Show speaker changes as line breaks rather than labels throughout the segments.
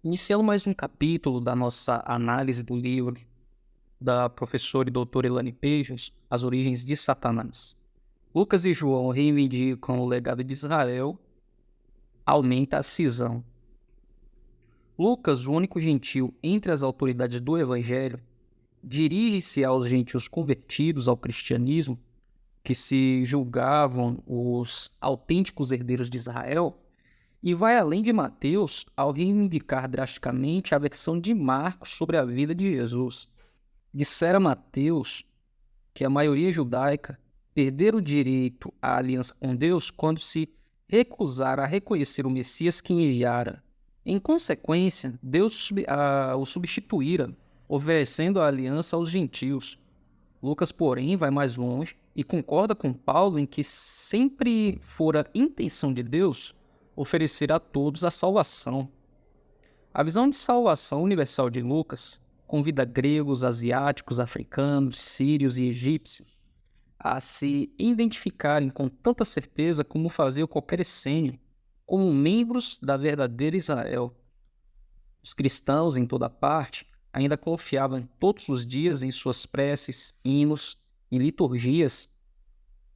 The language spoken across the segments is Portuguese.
Iniciando mais um capítulo da nossa análise do livro da professora e doutora Elaine Pages, As Origens de Satanás. Lucas e João reivindicam o legado de Israel, aumenta a cisão. Lucas, o único gentil entre as autoridades do Evangelho, dirige-se aos gentios convertidos ao cristianismo, que se julgavam os autênticos herdeiros de Israel, e vai além de Mateus ao reivindicar drasticamente a versão de Marcos sobre a vida de Jesus. Dissera Mateus que a maioria judaica perdera o direito à aliança com Deus quando se recusara a reconhecer o Messias que enviara. Em consequência, Deus o substituíra, oferecendo a aliança aos gentios. Lucas, porém, vai mais longe e concorda com Paulo em que sempre fora intenção de Deus oferecer a todos a salvação. A visão de salvação universal de Lucas convida gregos, asiáticos, africanos, sírios e egípcios a se identificarem com tanta certeza como fazia qualquer essênio, como membros da verdadeira Israel. Os cristãos, em toda parte, ainda confiavam todos os dias em suas preces, hinos e liturgias,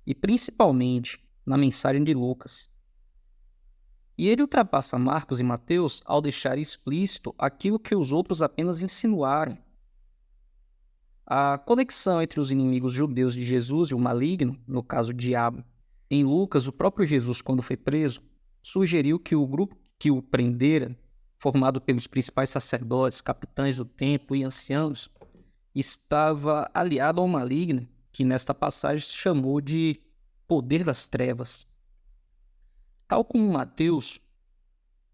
e principalmente na mensagem de Lucas. E ele ultrapassa Marcos e Mateus ao deixar explícito aquilo que os outros apenas insinuaram. A conexão entre os inimigos judeus de Jesus e o maligno, no caso o diabo. Em Lucas, o próprio Jesus, quando foi preso, sugeriu que o grupo que o prendera, formado pelos principais sacerdotes, capitães do templo e anciãos, estava aliado ao maligno, que nesta passagem se chamou de poder das trevas. Tal como Mateus,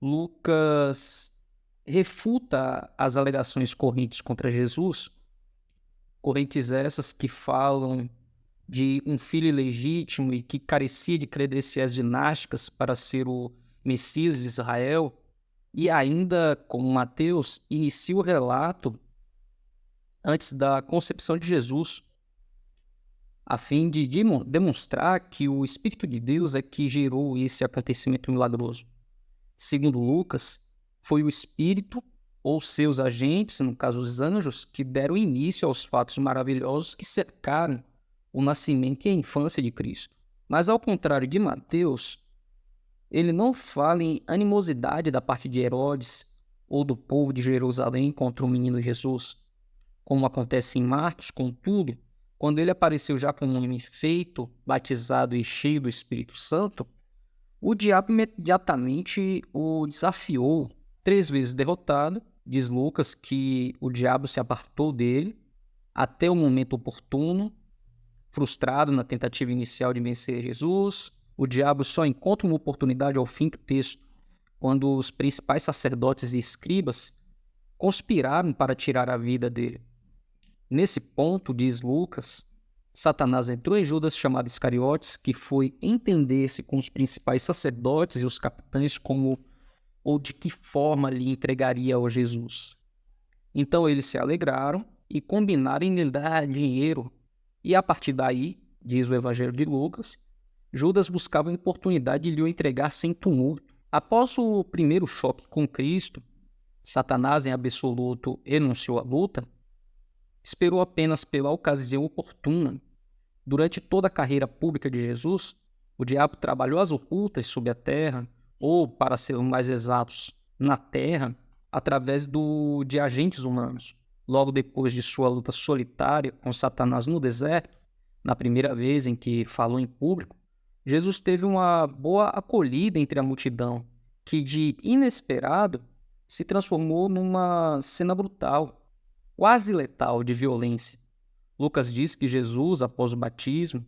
Lucas refuta as alegações correntes contra Jesus, correntes essas que falam de um filho ilegítimo e que carecia de credenciais dinásticas para ser o Messias de Israel, e ainda, como Mateus, inicia o relato antes da concepção de Jesus, a fim de demonstrar que o Espírito de Deus é que gerou esse acontecimento milagroso. Segundo Lucas, foi o Espírito ou seus agentes, no caso os anjos, que deram início aos fatos maravilhosos que cercaram o nascimento e a infância de Cristo. Mas ao contrário de Mateus, ele não fala em animosidade da parte de Herodes ou do povo de Jerusalém contra o menino Jesus, como acontece em Marcos. Contudo, quando ele apareceu já como um homem feito, batizado e cheio do Espírito Santo, o diabo imediatamente o desafiou. 3 vezes derrotado, diz Lucas que o diabo se apartou dele até o momento oportuno. Frustrado na tentativa inicial de vencer Jesus, o diabo só encontra uma oportunidade ao fim do texto, quando os principais sacerdotes e escribas conspiraram para tirar a vida dele. Nesse ponto, diz Lucas, Satanás entrou em Judas, chamado Iscariotes, que foi entender-se com os principais sacerdotes e os capitães como ou de que forma lhe entregaria ao Jesus. Então eles se alegraram e combinaram em lhe dar dinheiro. E a partir daí, diz o Evangelho de Lucas, Judas buscava a oportunidade de lhe o entregar sem tumulto. Após o primeiro choque com Cristo, Satanás em absoluto renunciou à luta, esperou apenas pela ocasião oportuna. Durante toda a carreira pública de Jesus, o diabo trabalhou às ocultas sob a terra, ou, para ser mais exatos, na terra, através de agentes humanos. Logo depois de sua luta solitária com Satanás no deserto, na primeira vez em que falou em público, Jesus teve uma boa acolhida entre a multidão, que de inesperado se transformou numa cena brutal, quase letal de violência. Lucas diz que Jesus, após o batismo,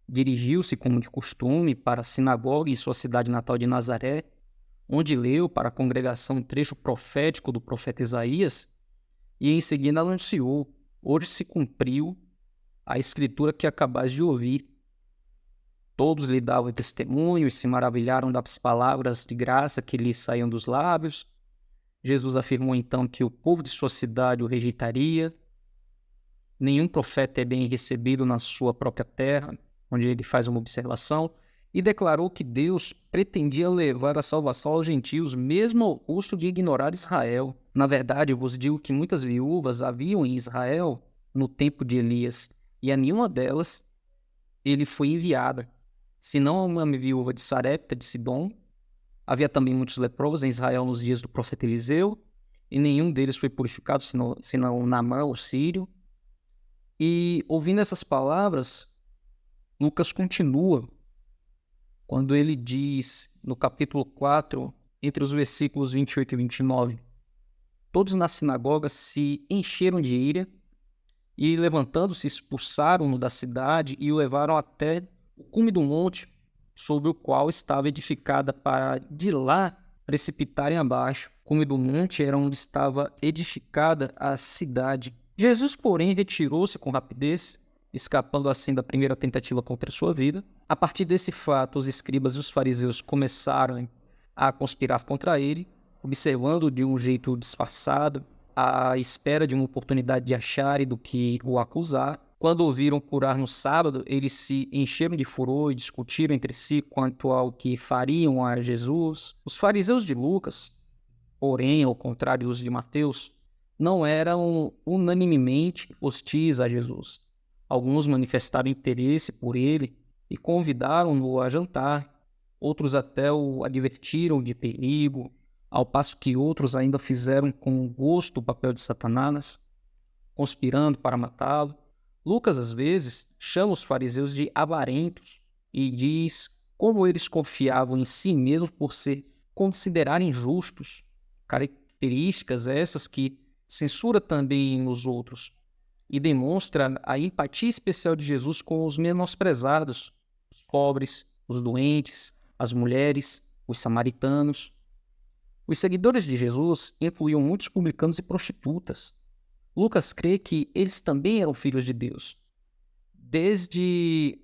dirigiu-se, como de costume, para a sinagoga em sua cidade natal de Nazaré, onde leu para a congregação um trecho profético do profeta Isaías e em seguida anunciou: hoje se cumpriu a escritura que acabais de ouvir. Todos lhe davam testemunho e se maravilharam das palavras de graça que lhe saíam dos lábios. Jesus afirmou então que o povo de sua cidade o rejeitaria. Nenhum profeta é bem recebido na sua própria terra, onde ele faz uma observação. e declarou que Deus pretendia levar a salvação aos gentios, mesmo ao custo de ignorar Israel. Na verdade, eu vos digo que muitas viúvas haviam em Israel no tempo de Elias, e a nenhuma delas ele foi enviada, senão uma viúva de Sarepta de Sidom. Havia também muitos leprosos em Israel nos dias do profeta Eliseu, e nenhum deles foi purificado, senão Naamã, o sírio. E ouvindo essas palavras, Lucas continua, quando ele diz, no capítulo 4, entre os versículos 28 e 29, todos na sinagoga se encheram de ira, e levantando-se expulsaram-no da cidade e o levaram até o cume do monte, sobre o qual estava edificada, para de lá precipitarem abaixo. O cume do monte era onde estava edificada a cidade. Jesus, porém, retirou-se com rapidez, escapando assim da primeira tentativa contra a sua vida. A partir desse fato, os escribas e os fariseus começaram a conspirar contra ele, observando de um jeito disfarçado, à espera de uma oportunidade de achar e do que o acusar. Quando ouviram curar no sábado, eles se encheram de furor e discutiram entre si quanto ao que fariam a Jesus. Os fariseus de Lucas, porém, ao contrário dos de Mateus, não eram unanimemente hostis a Jesus. Alguns manifestaram interesse por ele e convidaram-no a jantar. Outros até o advertiram de perigo, ao passo que outros ainda fizeram com gosto o papel de Satanás, conspirando para matá-lo. Lucas, às vezes, chama os fariseus de avarentos e diz como eles confiavam em si mesmos por se considerarem justos, características essas que censura também nos outros, e demonstra a empatia especial de Jesus com os menosprezados, os pobres, os doentes, as mulheres, os samaritanos. Os seguidores de Jesus incluíam muitos publicanos e prostitutas. Lucas crê que eles também eram filhos de Deus. Desde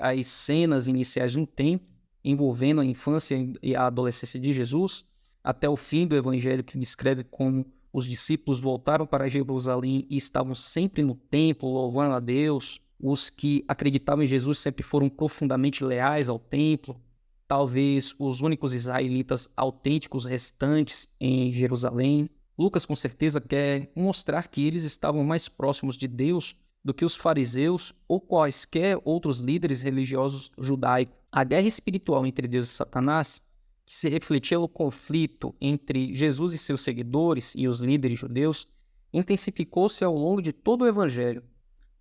as cenas iniciais de um tempo, envolvendo a infância e a adolescência de Jesus, até o fim do evangelho, que descreve como os discípulos voltaram para Jerusalém e estavam sempre no templo, louvando a Deus. Os que acreditavam em Jesus sempre foram profundamente leais ao templo. Talvez os únicos israelitas autênticos restantes em Jerusalém. Lucas, com certeza, quer mostrar que eles estavam mais próximos de Deus do que os fariseus ou quaisquer outros líderes religiosos judaicos. A guerra espiritual entre Deus e Satanás, que se refletia no conflito entre Jesus e seus seguidores e os líderes judeus, intensificou-se ao longo de todo o evangelho.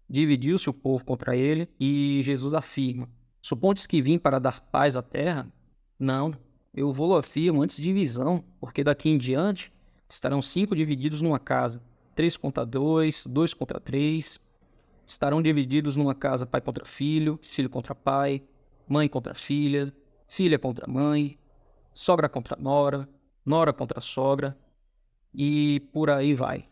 Dividiu-se o povo contra ele e Jesus afirma: supondes que vim para dar paz à terra? Não, eu vou afirmo antes divisão, porque daqui em diante estarão 5 divididos numa casa, 3 contra 2, 2 contra 3. Estarão divididos numa casa pai contra filho, filho contra pai, mãe contra filha, filha contra mãe, sogra contra nora, nora contra sogra, e por aí vai.